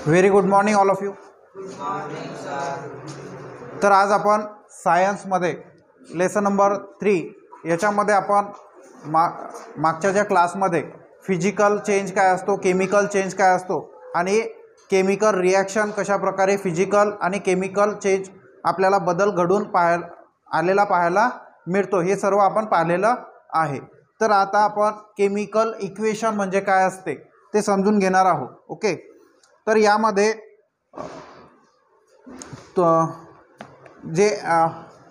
Very good morning all of you. तर आज आपण सायन्समध्ये लेसन नंबर 3 याच्यामध्ये आपण मागच्या ज्या क्लासमध्ये फिजिकल चेंज काय असतो, केमिकल चेंज काय असतो आणि केमिकल रिॲक्शन कशा प्रकारे फिजिकल आणि केमिकल चेंज आपल्याला बदल घडून पाहायला मिळतो हे सर्व आपण पाहिलेलं आहे. तर आता आपण केमिकल इक्वेशन म्हणजे काय असते ते समजून घेणार आहोत. ओके, तर यामध्ये जे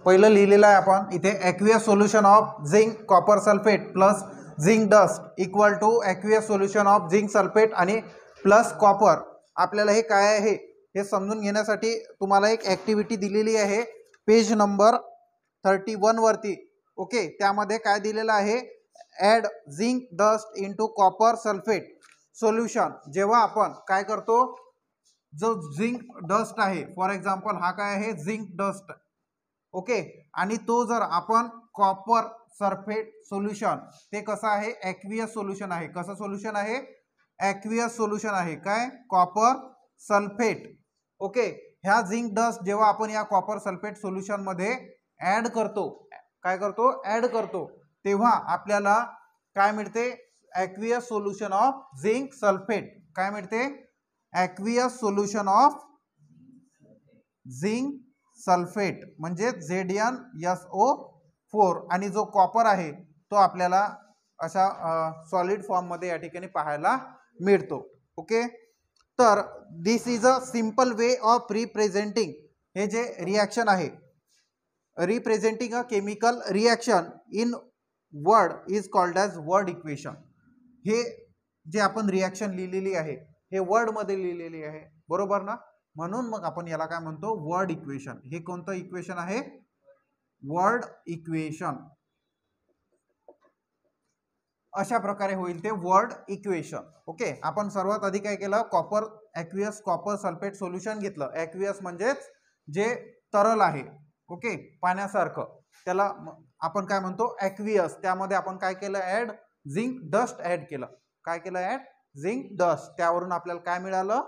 पहिलं लिहिलेलं आहे आपण इथे, aqueous solution of zinc copper sulphate plus zinc dust equal to aqueous solution of zinc sulphate आणि प्लस कॉपर. आपल्याला हे काय आहे हे समजून घेण्यासाठी तुम्हाला एक ॲक्टिव्हिटी दिलेली आहे पेज नंबर 31 वरती. ओके, त्यामध्ये काय दिलेलं आहे, add zinc dust into copper sulphate solution. जेव्हा आपण काय करतो, जो झिंक डस्ट आहे, फॉर एक्झाम्पल हा काय आहे, झिंक डस्ट. ओके, आणि तो जर आपण कॉपर सल्फेट सोल्युशन, ते कसं आहे, ॲक्वियस सोल्युशन आहे. कसं सोल्युशन आहे, ॲक्वियस सोल्युशन आहे. काय, कॉपर सल्फेट. ओके, ह्या झिंक डस्ट जेव्हा आपण या कॉपर सल्फेट सोल्युशन मध्ये ऍड करतो, काय करतो, ऍड करतो, तेव्हा आपल्याला काय मिळते, aqueous solution of zinc sulphate. काय मिळते, aqueous solution of zinc sulphate म्हणजे ZnSO4. आणि जो कॉपर आहे तो आपल्याला अशा सॉलिड फॉर्म मध्ये या ठिकाणी पाहायला मिळतो. ओके, तर this is a simple way of representing. हे जे रिॲक्शन आहे, representing a chemical reaction in word is called as word equation. हे जे आपण रिॲक्शन लिहिलेली आहे हे वर्ड मध्ये लिहिलेली आहे, बरोबर ना. म्हणून मग आपण याला काय म्हणतो, वर्ड इक्वेशन. हे कोणतं इक्वेशन आहे, वर्ड इक्वेशन. अशा प्रकारे होईल ते वर्ड इक्वेशन. ओके, आपण सर्वात आधी काय केलं, copper aqueous copper sulphate solution घेतलं. ॲक्वियस म्हणजेच जे तरल आहे, ओके, पाण्यासारखं, त्याला आपण काय म्हणतो ॲक्वियस. त्यामध्ये आपण काय केलं, ॲड झिंक डस्ट ॲड केलं. काय केलं, ॲड झिंक डस्ट. त्यावरून आपल्याला काय मिळालं,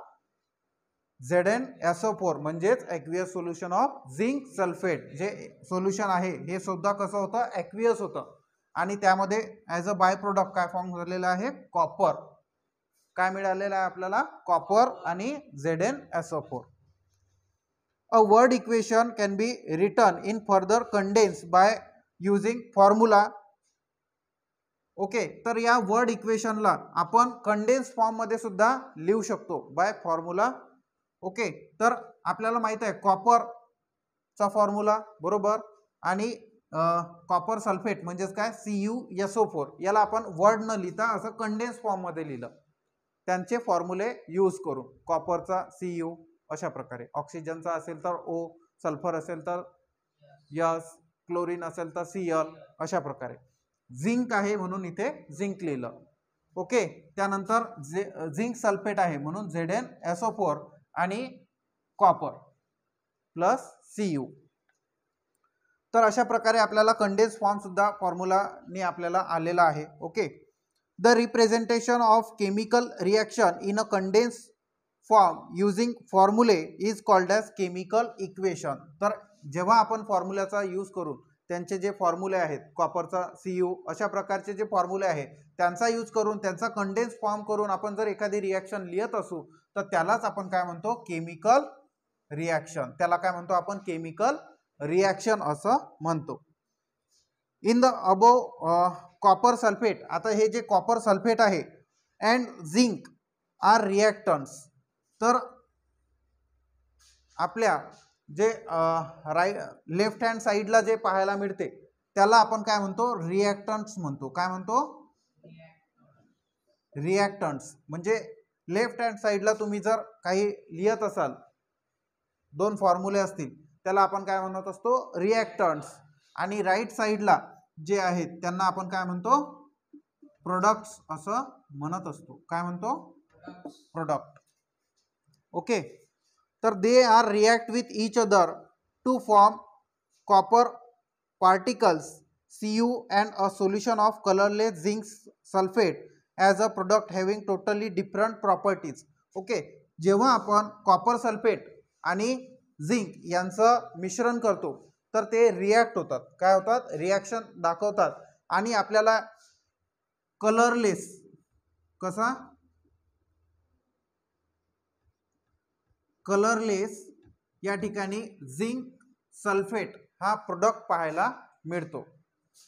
ZnSO4 म्हणजेच aqueous solution of zinc sulphate. जे सोल्युशन आहे हे सुद्धा कसं होतं, ॲक्वियस होतं. आणि त्यामध्ये ॲज अ बाय प्रोडक्ट काय फॉर्म झालेला आहे, कॉपर. काय मिळालेलं आहे आपल्याला, कॉपर आणि ZnSO4. A word equation can be written in further condense by using formula. Okay, तर या वर्ड इक्वेशनला आपण कंडेन्स फॉर्म मध्ये सुद्धा लिहू शकतो बाय फॉर्म्युला. ओके, तर आपल्याला माहित आहे कॉपरचा फॉर्म्युला, बरोबर, आणि कॉपर सल्फेट म्हणजेच काय, CuSO4. याला आपण वर्ड न लिहिता असं कंडेन्स फॉर्म मध्ये लिहिलं, त्यांचे फॉर्म्युले यूज करून. कॉपरचा Cu अशा प्रकारे, ऑक्सिजनचा असेल तर O, सल्फर असेल तर S, क्लोरीन असेल तर Cl, अशा प्रकारे. झिंक आहे म्हणून इथे झिंक लिहिलं. ओके, त्यानंतर झिंक सल्फेट आहे म्हणून ZnSO4 आणि कॉपर प्लस Cu. तर अशा प्रकारे आपल्याला कंडेन्स फॉर्म सुद्धा फॉर्म्युलाने आपल्याला आलेला आहे. Okay, the representation of chemical reaction in a condense form using formulae is called as chemical equation. तर जेव्हा आपण फॉर्म्युल्याचा यूज करून, त्यांचे जे फॉर्म्युले आहेत, कॉपरचा Cu, अशा प्रकारचे जे फॉर्म्युले आहेत त्यांचा यूज करून, त्यांचा कंडेन्स फॉर्म करून आपण जर एखादी रिॲक्शन लिहित असू तर त्यालाच आपण काय म्हणतो, केमिकल रिॲक्शन. त्याला काय म्हणतो आपण, केमिकल रिॲक्शन असं म्हणतो. In the above copper sulphate, आता हे जे कॉपर सल्फेट आहे अँड झिंक आर रिॲक्टन्ट्स. तर आपल्या जे लेफ्ट हँड साईडला जे पाहायला मिळते त्याला आपण काय म्हणतो, रिॲक्टन्ट्स म्हणतो. काय म्हणतो, रिॲक्टन्ट्स. म्हणजे लेफ्ट हँड साईडला तुम्ही जर काही लिहित असाल, दोन फॉर्म्युले असतील, त्याला आपण काय म्हणत असतो, रिॲक्टन्ट्स. आणि राईट साईडला जे आहेत त्यांना आपण काय म्हणतो, प्रोडक्ट्स असं म्हणत असतो. काय म्हणतो, प्रोडक्ट. ओके, तर they are react with each other to form copper particles Cu and a solution of colorless zinc sulfate as a product having totally different properties. Okay, जेव्हा आपण कॉपर सल्फेट आणि zinc यांचं मिश्रण करतो तर ते react होतात. काय होतात? रिॲक्शन दाखवतात आणि आपल्याला कलरलेस, कसा? कलरलेस या ठिकाणी झिंक सल्फेट हा प्रोडक्ट पाहायला मिळतो.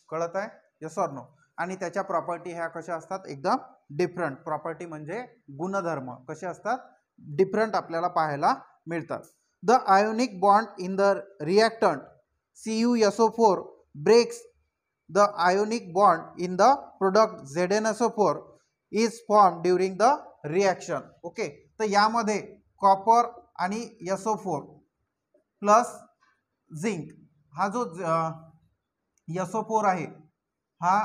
कळत आहे? Yes or no? आणि त्याच्या प्रॉपर्टी ह्या कशा असतात? एकदम डिफरंट. प्रॉपर्टी म्हणजे गुणधर्म कसे असतात? डिफरंट आपल्याला पाहायला मिळतात. The ionic bond in the reactant CuSO4 breaks the ionic bond in the product ZnSO4 is form during the reaction. Okay, तर यामध्ये कॉपर आणि SO4 प्लस झिंक हा जो SO4 आहे हा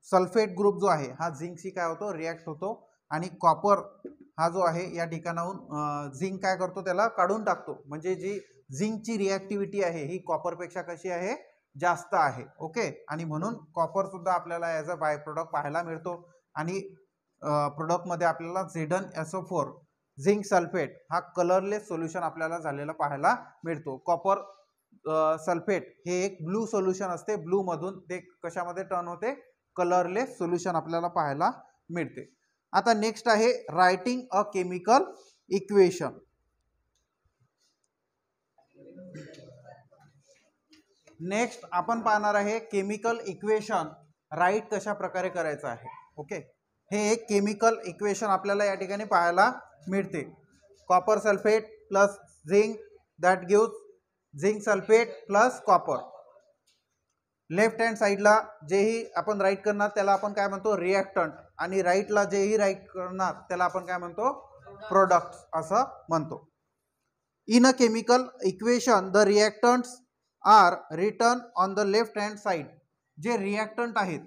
सल्फेट ग्रुप जो आहे हा झिंकशी काय होतो? रिॲक्ट होतो आणि कॉपर हा जो आहे या ठिकाणाहून झिंक काय करतो? त्याला काढून टाकतो. म्हणजे जी झिंकची रिॲक्टिव्हिटी आहे ही कॉपरपेक्षा कशी आहे? जास्त आहे. ओके, आणि म्हणून कॉपर सुद्धा आपल्याला ॲज अ बाय प्रोडक्ट पाहायला मिळतो आणि प्रोडक्टमध्ये आपल्याला ZnSO4 झिंक सल्फेट हा कलरलेस सोल्युशन आपल्याला झालेला पाहायला मिळतो. कॉपर सल्फेट हे एक ब्लू सोल्युशन असते. ब्लू मधून ते कशामध्ये टर्न होते? कलरलेस सोल्युशन आपल्याला पाहायला मिळते. आता नेक्स्ट आहे writing a chemical equation. Next आपण पाहणार आहे केमिकल इक्वेशन राईट कशा प्रकारे करायचं आहे. ओके, हे एक केमिकल इक्वेशन आपल्याला या ठिकाणी पाहायला मिळते. Copper sulphate plus zinc that gives zinc sulphate plus copper. Left hand साईडला जेही आपण राईट करणार त्याला आपण काय म्हणतो? रिॲक्टंट. आणि राईटला जेही राईट करणार त्याला आपण काय म्हणतो? प्रोडक्ट असं म्हणतो. In a chemical equation the reactants are written on the left hand side. जे रिॲक्टंट आहेत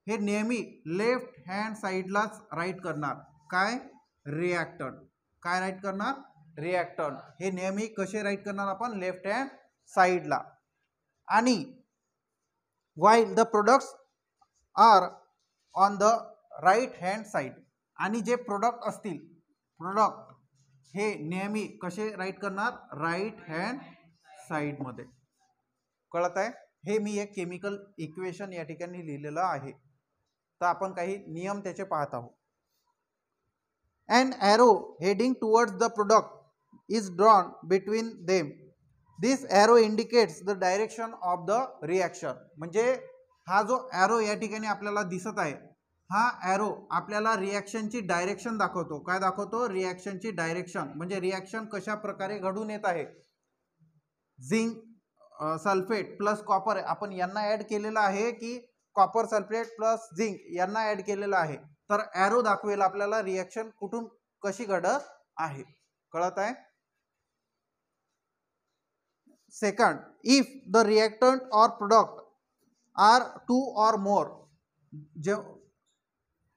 हे नेहमी लेफ्ट हँड साईडलाच राईट करणार. काय? रिॲक्टंट. काय राईट करणार? रिॲक्टंट. हे नेहमी कसे राईट करणार आपण? लेफ्ट हँड साईडला. आणि while the products are on the right hand side. आणि जे प्रोडक्ट असतील, प्रोडक्ट हे नेहमी कसे राईट करणार? राईट हँड साईड मध्ये. कळत आहे? हे मी एक केमिकल इक्वेशन या ठिकाणी लिहिलेलं आहे. तर आपण काही नियम त्याचे पाहत आहोत. An arrow heading towards the product is drawn between them. This arrow indicates the direction of the reaction. म्हणजे हा जो arrow या ठिकाणी आपल्याला दिसत आहे हा arrow आपल्याला रिॲक्शनची डायरेक्शन दाखवतो. काय दाखवतो? रिॲक्शनची डायरेक्शन. म्हणजे रिॲक्शन कशा प्रकारे घडून येत आहे. झिंक सल्फेट प्लस कॉपर आपण यांना ऍड केलेलं आहे की कॉपर सल्फेट प्लस झिंक यांना ऍड केलेलं आहे. तर arrow दाखवेल आपल्याला रिॲक्शन कुठून कशी घडत आहे. कळत आहे? सेकंड, इफ द रिएक्टंट और प्रोडक्ट आर 2 और मोर. जे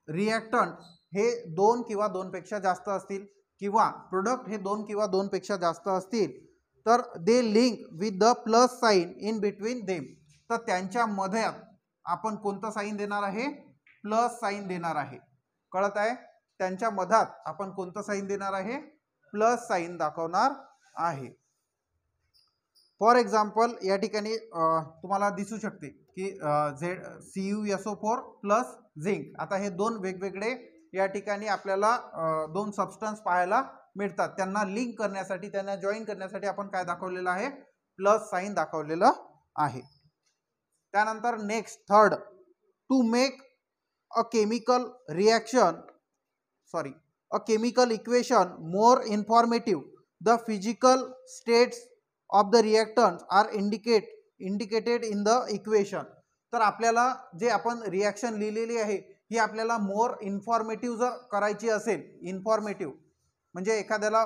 रिएक्टंट हे 2 किंवा 2 पेक्षा जास्त असतील किंवा प्रोडक्ट हे 2 किंवा 2 पेक्षा जास्त असतील तर they link with the plus sign in between them. तर त्यांच्या मध्ये आपण कोणतं साइन देणार आहे? प्लस साइन देणार आहे. कळत आहे? त्यांच्या मधात आपण कोणतं साइन देणार आहे? प्लस साइन दाखवणार आहे. फॉर एक्झाम्पल या ठिकाणी तुम्हाला दिसू शकते की CuSO4 प्लस झिंक. आता हे दोन वेगवेगळे या ठिकाणी आपल्याला दोन सबस्टन्स पाहायला मिळतात. त्यांना लिंक करण्यासाठी, त्यांना जॉईन करण्यासाठी आपण काय दाखवलेलं आहे? प्लस साइन दाखवलेलं आहे. त्यानंतर next third, to make a chemical reaction a chemical equation more informative, the physical states of the reactants are indicated in the equation. तर आपल्याला जे आपण रिॲक्शन लिहिलेली आहे ही आपल्याला मोर इन्फॉर्मेटिव्ह जर करायची असेल, इन्फॉर्मेटिव्ह म्हणजे एखाद्याला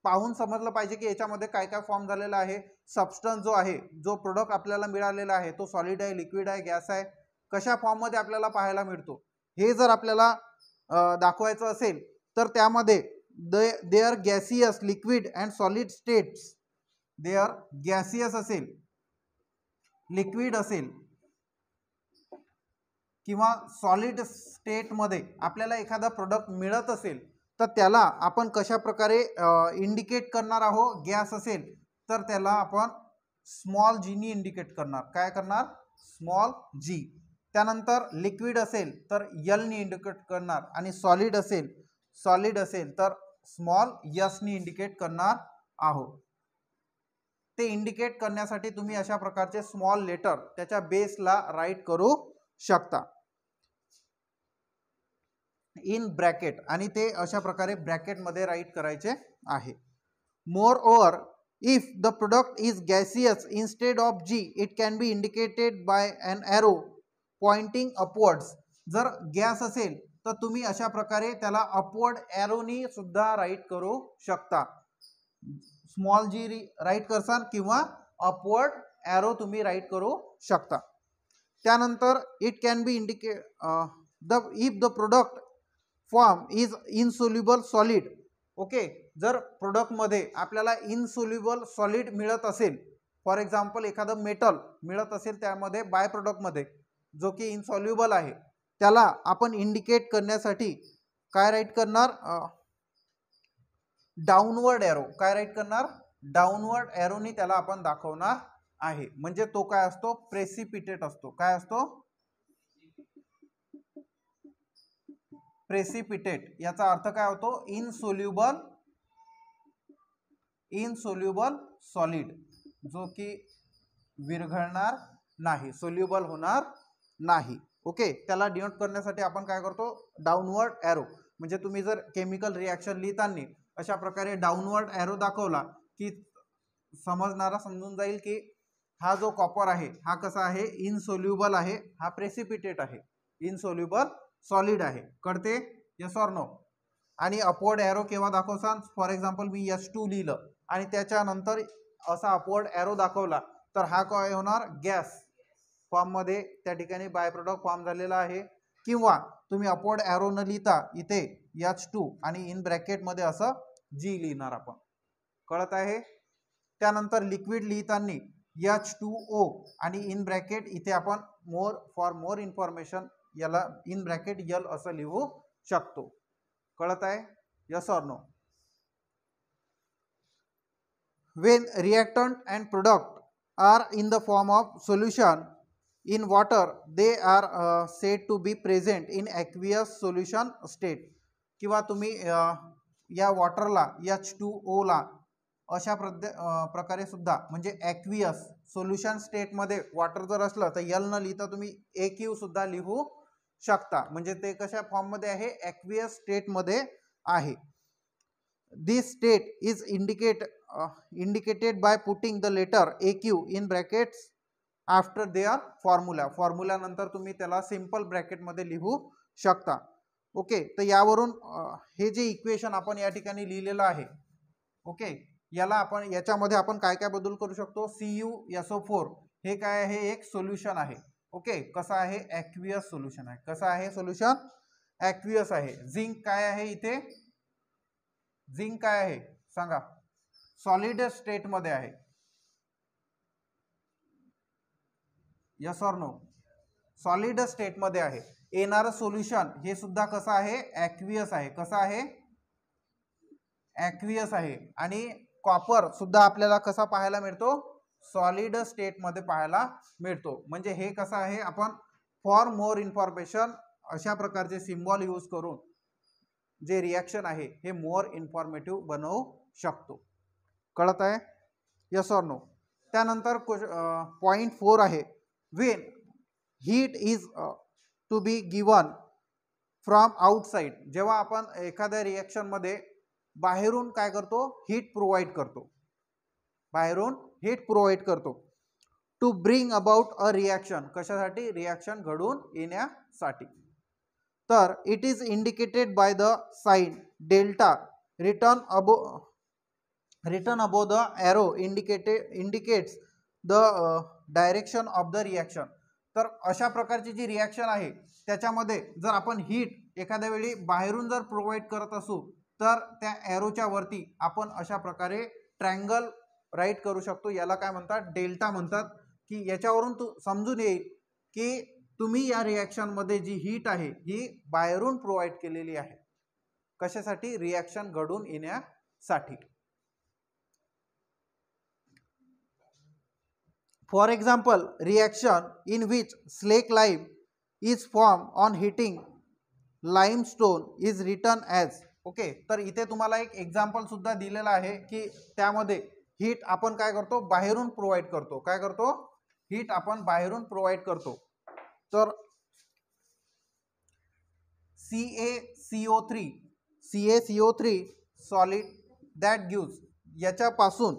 पाहून समजलं पाहिजे की याच्यामध्ये काय काय फॉर्म झालेला आहे. सबस्टन्स जो आहे, जो प्रोडक्ट आपल्याला मिळालेला आहे तो सॉलिड आहे, लिक्विड आहे, गॅस आहे, कशा फॉर्ममध्ये आपल्याला पाहायला मिळतो हे जर आपल्याला दाखवायचं असेल तर त्यामध्ये their gaseous, liquid and solid states, there gaseous असेल, लिक्विड असेल किंवा सॉलिड स्टेटमध्ये आपल्याला एखादा प्रोडक्ट मिळत असेल तर त्याला आपण कशा प्रकारे इंडिकेट करणार आहोत. गॅस असेल तर त्याला आपण स्मॉल जी नी इंडिकेट करणार. काय करणार? स्मॉल जी. त्यानंतर लिक्विड असेल तर यल नी इंडिकेट करणार आणि सॉलिड असेल तर स्मॉल यस नी इंडिकेट करणार आहोत. ते इंडिकेट करण्यासाठी तुम्ही अशा प्रकारचे स्मॉल लेटर त्याच्या बेसला राईट करू शकता इन ब्रॅकेट, आणि ते अशा प्रकारे ब्रॅकेटमध्ये राईट करायचे आहे. Moreover, if the product is gaseous instead of G it can be indicated by an arrow pointing upwards. जर गॅस असेल तर तुम्ही अशा प्रकारे त्याला अपवर्ड एरोनी सुद्धा राईट करू शकता. स्मॉल जी राईट करसान किंवा अपवर्ड एरो तुम्ही राईट करू शकता. त्यानंतर it can B indicate if the product form is insoluble solid. Okay, जर प्रोडक्टमध्ये आपल्याला इनसोल्युबल सॉलिड मिळत असेल, फॉर एक्झाम्पल एखादं मेटल मिळत असेल त्यामध्ये बाय प्रोडक्टमध्ये जो की इनसॉल्युबल आहे, त्याला आपण इंडिकेट करण्यासाठी काय राईट करणार? Downward arrow. काय राईट करणार? डाऊनवर्ड एरोनी त्याला आपण दाखवणार आहे. म्हणजे तो काय असतो? प्रेसिपिटेट असतो. काय असतो? प्रेसिपिटेट. याचा अर्थ काय होतो? इनसोल्युबल सॉलिड, जो की विरघळणार नाही, सोल्युबल होणार नाही. ओके, त्याला डिनोट करण्यासाठी आपण काय करतो? Downward arrow. म्हणजे तुम्ही जर केमिकल रिॲक्शन लिहिताना अशा प्रकारे डाऊनवर्ड एरो दाखवला की समजणारा समजून जाईल की हा जो कॉपर आहे हा कसा आहे? इनसोल्युबल आहे, हा प्रेसिपिटेट आहे, इनसोल्युबल सॉलिड आहे. कळते? Yes or no? आणि अपवर्ड एरो केव्हा दाखवसान? फॉर एक्झाम्पल मी H2 लिहिलं आणि त्याच्यानंतर असा अपवर्ड एरो दाखवला तर हा काय होणार? गॅस फॉर्ममध्ये त्या ठिकाणी बाय प्रोडक्ट फॉर्म झालेला आहे. किंवा तुम्ही अपवर्ड एरो न लिहिता इथे H2 आणि इन ब्रॅकेटमध्ये असं जी लिहिणार आपण. कळत आहे? त्यानंतर लिक्विड लिहिताना H2O आणि इन ब्रॅकेट इथे आपण फॉर मोर इन्फॉर्मेशन याला इन ब्रॅकेट यल असं लिहू शकतो. कळत आहे? Yes or no? When reactant and product are in the form of solution in water, they are said to be present in aqueous solution state. किंवा तुम्ही या वॉटरला H2O ला अशा प्रकारे सुद्धा म्हणजे ॲक्वियस सोल्युशन स्टेटमध्ये वॉटर जर असलं तर यल न लिहिता तुम्ही AQ सुद्धा लिहू शकता. म्हणजे ते कशा फॉर्ममध्ये आहे? ॲक्वियस स्टेटमध्ये आहे. This state is indicated by putting the letter AQ in brackets after their formula. Formula नंतर तुम्ही त्याला सिंपल ब्रॅकेटमध्ये लिहू शकता. ओके, तर यावरून हे जे इक्वेशन आपण या ठिकाणी लिहिलेलं आहे, ओके, याला आपण याच्यामध्ये आपण काय काय बदल करू शकतो? CuSO4 हे काय आहे? एक सोल्युशन आहे. ओके, कसं आहे? ॲक्वियस सोल्युशन आहे. कसं आहे सोल्युशन? ॲक्वियस आहे. झिंक काय आहे इथे? झिंक काय आहे सांगा? सॉलिड स्टेटमध्ये आहे. Yes or no? सॉलिड स्टेटमध्ये आहे. येणारं सोल्युशन हे सुद्धा कसं आहे? ॲक्वियस आहे. कसं आहे? ॲक्वियस आहे. आणि कॉपर सुद्धा आपल्याला कसा पाहायला मिळतो? सॉलिड स्टेटमध्ये पाहायला मिळतो. म्हणजे हे कसं आहे? आपण फॉर मोर इन्फॉर्मेशन अशा प्रकारचे सिम्बॉल यूज करून जे रिॲक्शन आहे हे मोर इन्फॉर्मेटिव्ह बनवू शकतो. कळत आहे? Yes or no? त्यानंतर पॉइंट 4 आहे. When heat is to be given from outside. जेव्हा आपण एखाद्या रिॲक्शनमध्ये बाहेरून काय करतो? हीट प्रोव्हाइड करतो. बाहेरून हीट प्रोव्हाइड करतो to bring about a reaction. कशासाठी? रिॲक्शन घडून येण्यासाठी. तर it is indicated by the sign delta written above the arrow indicates the direction of the reaction. तर अशा प्रकारची जी रिॲक्शन आहे त्याच्यामध्ये जर आपण हीट एखाद्या वेळी बाहेरून जर प्रोव्हाइड करत असू तर त्या एरोच्या वरती आपण अशा प्रकारे ट्रायंगल राईट करू शकतो. याला काय म्हणतात? डेल्टा म्हणतात. की याच्यावरून समजून येईल की तुम्ही या रिॲक्शन मध्ये जी हीट आहे ही बाहेरून प्रोव्हाइड केलेली आहे. कशासाठी? रिॲक्शन घडून येण्यासाठी. For example, reaction in which slake lime is form on heating limestone is written as. Okay, तर इथे तुम्हाला एक एक्झाम्पल सुद्धा दिलेला आहे की त्यामध्ये हीट आपण काय करतो? बाहेरून प्रोव्हाइड करतो. काय करतो? हीट आपण बाहेरून प्रोव्हाइड करतो. तर CaCO3 सॉलिड दॅट गिव्स, याच्यापासून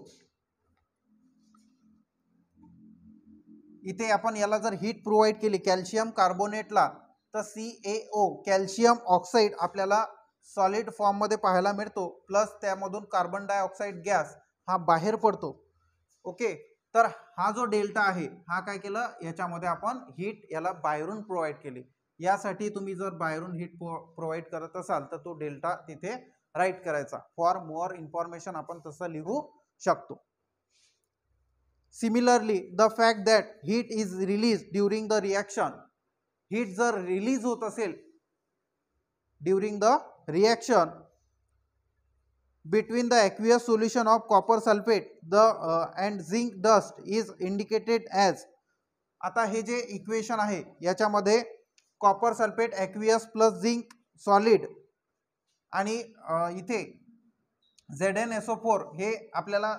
इथे आपण याला जर हीट प्रोव्हाइड केली कॅल्शियम कार्बोनेटला, तर CaO कॅल्शियम ऑक्साईड आपल्याला सॉलिड फॉर्म मध्ये पाहायला मिळतो, प्लस त्यामधून कार्बन डायऑक्साईड गॅस हा बाहेर पडतो. ओके, तर हा जो डेल्टा आहे हा काय केलं? याच्यामध्ये आपण हीट याला बाहेरून प्रोव्हाइड केली. यासाठी तुम्ही जर बाहेरून हीट प्रोव्हाइड करत असाल तर तो डेल्टा तिथे राईट करायचा. फॉर मोर इन्फॉर्मेशन आपण तसं लिहू शकतो. Similarly the fact that heat is release during the reaction, heat जर रिलीज होत असेल during the reaction between the aqueous solution of copper sulfate and zinc dust is indicated as. आता हे जे इक्वेशन आहे याच्यामध्ये copper sulphate aqueous plus zinc solid आणि इथे ZnSO4 हे आपल्याला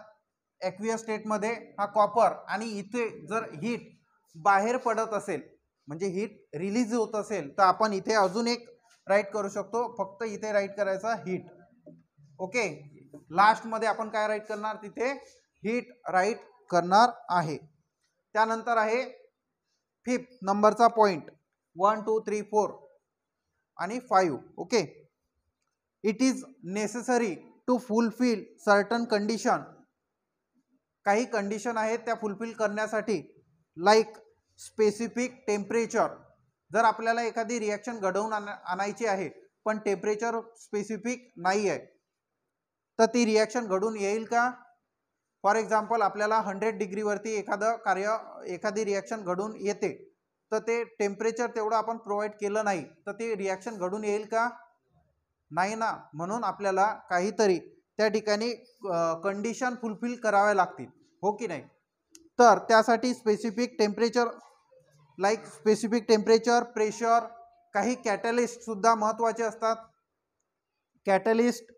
ॲक्वियस स्टेटमध्ये हा कॉपर, आणि इथे जर हीट बाहेर पडत असेल म्हणजे हीट रिलीज होत असेल तर आपण इथे अजून एक राईट करू शकतो. फक्त इथे राईट करायचा हीट. ओके, लास्ट मध्ये आपण काय राईट करणार? तिथे हीट राईट करणार आहे. त्यानंतर आहे 5th नंबरचा पॉइंट 1 2 3 4 आणि 5. Okay, it is necessary to fulfil certain condition. काही कंडिशन आहेत त्या फुलफिल करण्यासाठी, लाईक स्पेसिफिक टेम्परेचर. जर आपल्याला एखादी रिॲक्शन घडवून आणायची आहे पण टेम्परेचर स्पेसिफिक नाही आहे तर ती रिॲक्शन घडून येईल का? फॉर एक्झाम्पल, आपल्याला 100 डिग्रीवरती एखादी रिॲक्शन घडून येते तर ते टेम्परेचर तेवढं आपण प्रोव्हाइड केलं नाही तर ती रिॲक्शन घडून येईल का? नाही ना. म्हणून आपल्याला काहीतरी त्या ठिकाणी कंडिशन फुलफिल कराव्या लागतील, हो की नाही? तर त्यासाठी specific temperature, like specific temperature, pressure, काही कॅटलिस्ट सुद्धा महत्त्वाचे असतात, catalyst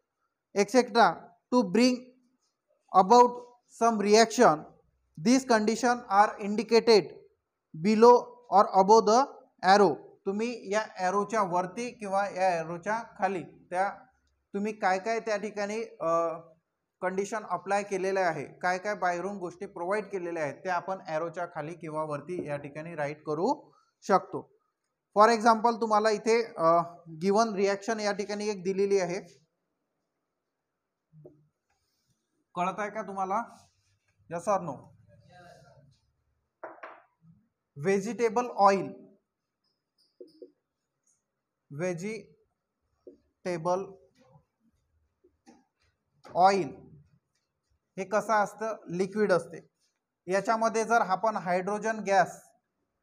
etcetera, to bring about some reaction. These condition are indicated below or above the arrow. तुम्ही या एरोच्या वरती किंवा या एरोच्या खाली त्या तुम्ही काय काय त्या ठिकाणी कंडिशन अप्लाय केलेले आहे, काय काय बाहेरून गोष्टी प्रोव्हाइड केलेल्या आहेत ते आपण एरोच्या खाली किंवा वरती या ठिकाणी राईट करू शकतो. फॉर एक्झाम्पल, तुम्हाला इथे गिवन रिॲक्शन या ठिकाणी एक दिलेली आहे. कळत आहे का तुम्हाला? Yes or no? Vegetable oil, vegetable oil हे कसं असतं? लिक्विड असते. याच्यामध्ये जर आपण हायड्रोजन गॅस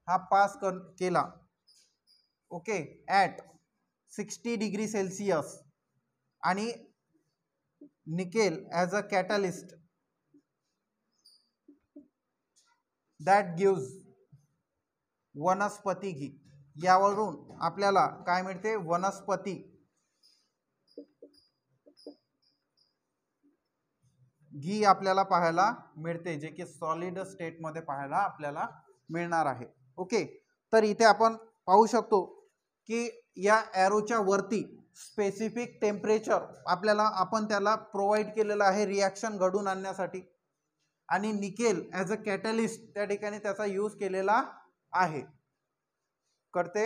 हा पास केला, ओके, ॲट 60 डिग्री सेल्सिअस आणि nickel as a catalyst, that gives vanaspati ghee. यावरून आपल्याला काय मिळते? वनस्पती घी आपल्याला पाहायला मिळते, जे की सॉलिड स्टेट मध्ये पाहायला आपल्याला मिळणार आहे. ओके, तर इथे आपण पाहू शकतो की या एरोच्या वरती स्पेसिफिक टेम्परेचर आपल्याला आपण त्याला प्रोव्हाइड केलेलं आहे रिॲक्शन घडून आणण्यासाठी, आणि निकेल ॲज अ कॅटलिस्ट त्या ठिकाणी त्याचा यूज केलेला आहे. करते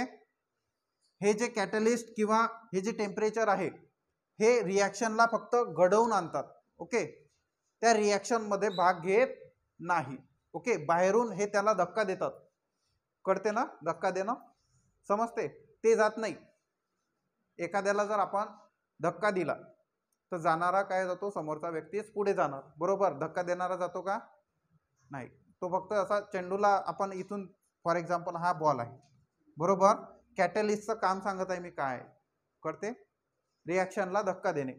हे जे कॅटलिस्ट किंवा हे जे टेम्परेचर आहे हे रिॲक्शनला फक्त घडवून आणतात. ओके, त्या रिॲक्शन मध्ये भाग घेत नाही. ओके, बाहेरून हे त्याला धक्का देतात. कळते ना? धक्का देणं समजते? ते जात नाही. एखाद्याला जर आपण धक्का दिला तर जाणारा काय जातो? समोरचा व्यक्तीच पुढे जाणार, बरोबर? धक्का देणारा जातो का? नाही. तो फक्त असा चेंडूला आपण इथून, फॉर एक्झाम्पल हा बॉल आहे, बरोबर. कॅटलिस्टचं काम सांगत आहे मी काय करते, रिॲक्शनला धक्का देणे.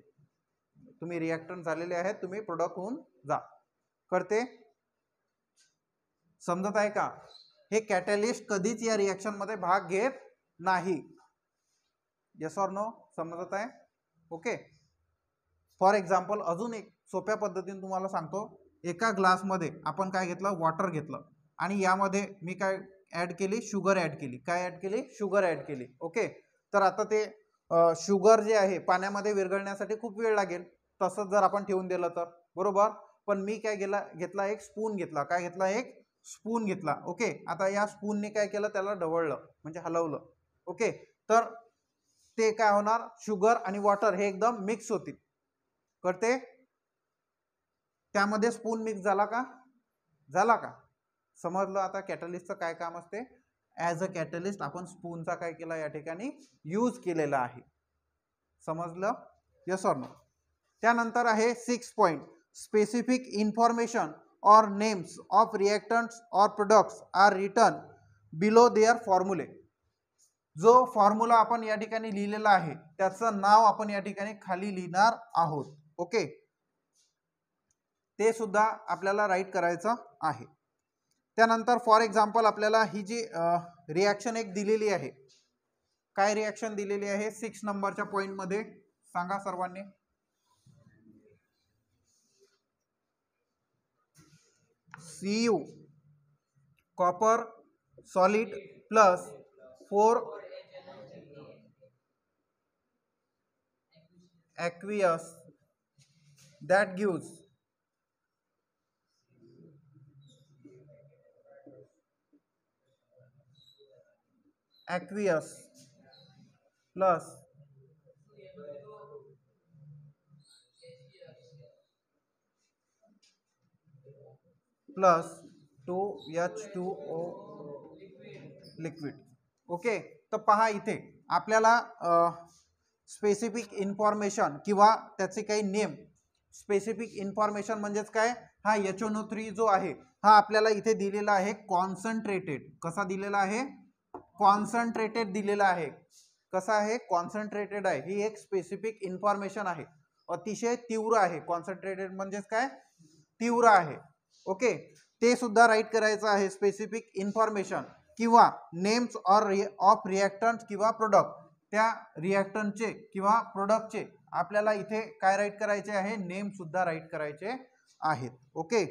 तुम्ही रिॲक्टंट झालेले आहेत, तुम्ही प्रोडक्ट होऊन जा करते. समजत आहे का? हे कॅटलिस्ट कधीच या रिॲक्शन मध्ये भाग घेत नाही. Yes or no? समजत आहे? ओके. फॉर एक्झाम्पल अजून एक सोप्या पद्धतीने तुम्हाला सांगतो. एका ग्लासमध्ये आपण काय घेतलं, वॉटर घेतलं आणि यामध्ये मी काय ऍड केली, शुगर ऍड केली. काय ऍड केली? शुगर ऍड केली. ओके. तर आता ते शुगर जे आहे पाण्यामध्ये विरघळण्यासाठी खूप वेळ लागेल, तसंच जर आपण ठेवून दिलं तर, बरोबर. पण मी काय घेतला एक स्पून घेतला. काय घेतला? एक स्पून घेतला. ओके. आता या स्पूनने काय केलं, त्याला ढवळलं म्हणजे हलवलं. ओके. तर ते काय होणार, शुगर आणि वॉटर हे एकदम मिक्स होतील. करते. त्यामध्ये स्पून मिक्स झाला का? झाला का? समजलं आता कॅटलिस्टचं काय काम असते. ॲज अ कॅटलिस्ट आपण स्पूनचा काय केला या ठिकाणी यूज केलेला आहे. समजलं? Yes or no? त्यानंतर आहे 6 पॉइंट. स्पेसिफिक इन्फॉर्मेशन और नेम्स ऑफ रिएक्टंट्स और products are written below their formulae. जो फॉर्म्युला आपण या ठिकाणी लिहिलेला आहे त्याचं नाव आपण या ठिकाणी खाली लिहिणार आहोत. ओके. ते सुद्धा आपल्याला राईट करायचं आहे. त्यानंतर फॉर एक्झाम्पल आपल्याला ही जी रिॲक्शन एक दिलेली आहे, काय रिॲक्शन दिलेली आहे 6 नंबरच्या पॉइंट मध्ये सांगा सर्वांनी. Cu copper solid plus 4 aqueous that gives aqueous plus plus 2H2O liquid. Okay. तर पहा इथे आपल्याला स्पेसिफिक इन्फॉर्मेशन किंवा त्याचे काही नेम. स्पेसिफिक इन्फॉर्मेशन म्हणजेच काय, हा HNO3 जो आहे हा आपल्याला इथे दिलेला आहे कॉन्सन्ट्रेटेड. कसा दिलेला आहे? कॉन्सन्ट्रेटेड दिलेला आहे. कसा आहे? कॉन्सन्ट्रेटेड आहे. ही एक स्पेसिफिक इन्फॉर्मेशन आहे. अतिशय तीव्र आहे. कॉन्सन्ट्रेटेड म्हणजेच काय? तीव्र आहे. ओके. ते सुद्धा राईट करायचं आहे. स्पेसिफिक इन्फॉर्मेशन किंवा नेम्स ऑफ रिॲक्टंट किंवा प्रोडक्ट. त्या रिॲक्टंटचे किंवा प्रोडक्टचे आपल्याला इथे काय राईट करायचे आहे? नेम सुद्धा राईट करायचे आहेत. ओके.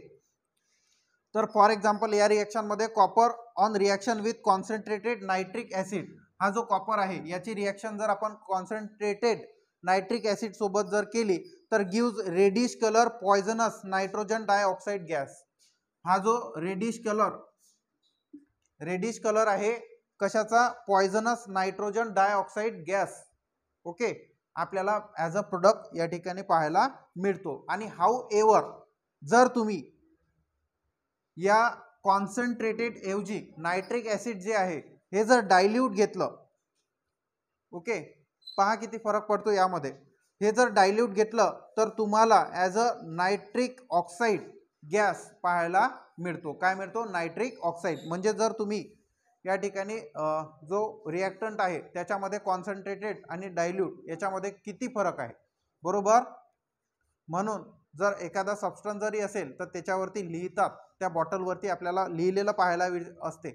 तर फॉर एक्झाम्पल या रिॲक्शन मध्ये copper on reaction with concentrated nitric acid. हा जो कॉपर आहे याची रिॲक्शन जर आपण कॉन्सन्ट्रेटेड नायट्रिक ऍसिड सोबत जर केली तर gives reddish colour poisonous nitrogen dioxide gas. हा जो रेडिश कलर आहे कशाचा? Poisonous nitrogen dioxide gas. Okay. आपल्याला ॲज अ प्रोडक्ट या ठिकाणी पाहायला मिळतो. आणि हाऊ एव्हर जर तुम्ही या कॉन्सन्ट्रेटेड ऐवजी नायट्रिक ऍसिड जे आहे हे जर डायल्यूट घेतलं, ओके, पहा किती फरक पडतो यामध्ये. हे जर डायल्यूट घेतलं तर तुम्हाला as a nitric oxide gas पाहायला मिळतो. काय मिळतो? Nitric oxide. म्हणजे जर तुम्ही या ठिकाणी जो रिॲक्टंट आहे त्याच्यामध्ये कॉन्सन्ट्रेटेड आणि डायल्यूट याच्यामध्ये किती फरक आहे, बरोबर. म्हणून जर एखादा सबस्टन्स जरी असेल तर त्याच्यावरती लिहितात, त्या बॉटलवरती आपल्याला लिहिलेलं पाहायला असते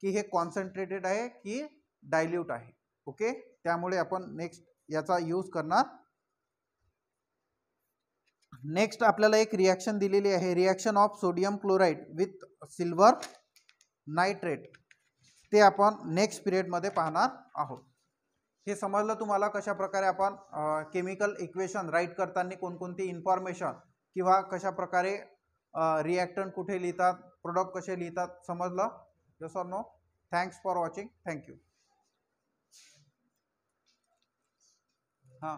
की हे कॉन्सन्ट्रेटेड आहे की डायल्यूट आहे. ओके. त्यामुळे आपण नेक्स्ट याचा यूज करणार. नेक्स्ट आपल्याला एक रिॲक्शन दिलेली आहे, reaction of sodium chloride with silver nitrate. ते आपण नेक्स्ट पिरियडमध्ये पाहणार आहोत. हे समजलं तुम्हाला कशा प्रकारे आपण केमिकल इक्वेशन राईट करताना कोणकोणती इन्फॉर्मेशन किंवा कशा प्रकारे रिॲक्टंट कुठे लिहितात, प्रोडक्ट कसे लिहितात, समजलं? Yes or no? Thanks for watching. Thank you. हां,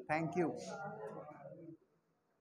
थँक्यू.